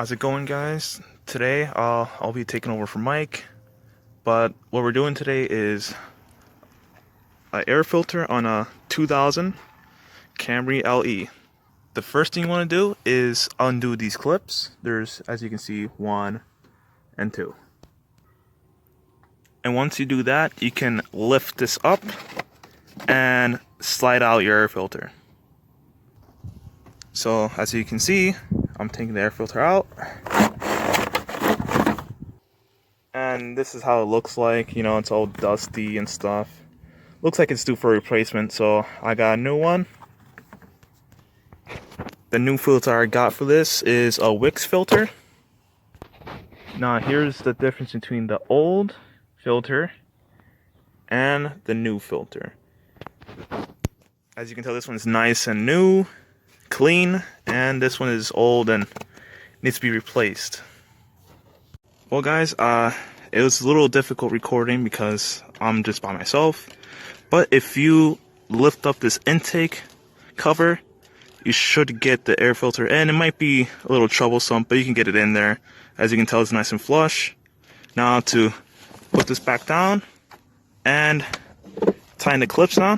How's it going, guys? Today I'll be taking over for Mike, but what we're doing today is an air filter on a 2000 Camry LE. The first thing you want to do is undo these clips. There's, as you can see, 1 and 2. And once you do that, you can lift this up and slide out your air filter. So as you can see, I'm taking the air filter out. And this is how it looks like. You know, it's all dusty and stuff. Looks like it's due for replacement, so I got a new one. The new filter I got for this is a Wix filter. Now here's the difference between the old filter and the new filter. As you can tell, this one's nice and new, clean, and this one is old and needs to be replaced. Well, guys, it was a little difficult recording because I'm just by myself. But if you lift up this intake cover, you should get the air filter in. It might be a little troublesome, but you can get it in there. As you can tell, it's nice and flush. Now to put this back down and tighten the clips on.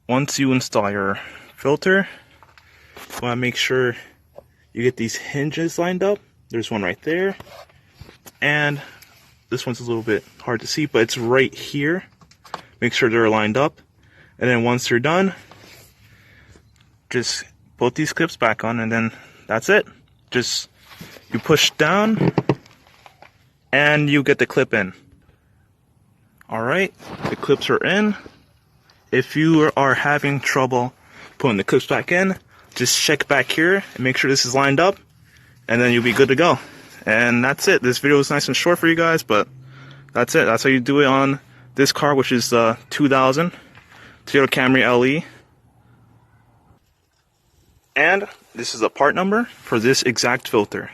Once you install your filter, you want to make sure you get these hinges lined up. There's one right there, and this one's a little bit hard to see, but it's right here. Make sure they're lined up, and then once they're done, just put these clips back on, and then that's it. Just you push down and you get the clip in. Alright, the clips are in. If you are having trouble putting the clips back in, just check back here and make sure this is lined up, and then you'll be good to go. And that's it. This video is nice and short for you guys, but that's it. That's how you do it on this car, which is the 2000 Toyota Camry LE. And this is a part number for this exact filter.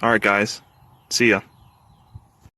Alright, guys. See ya.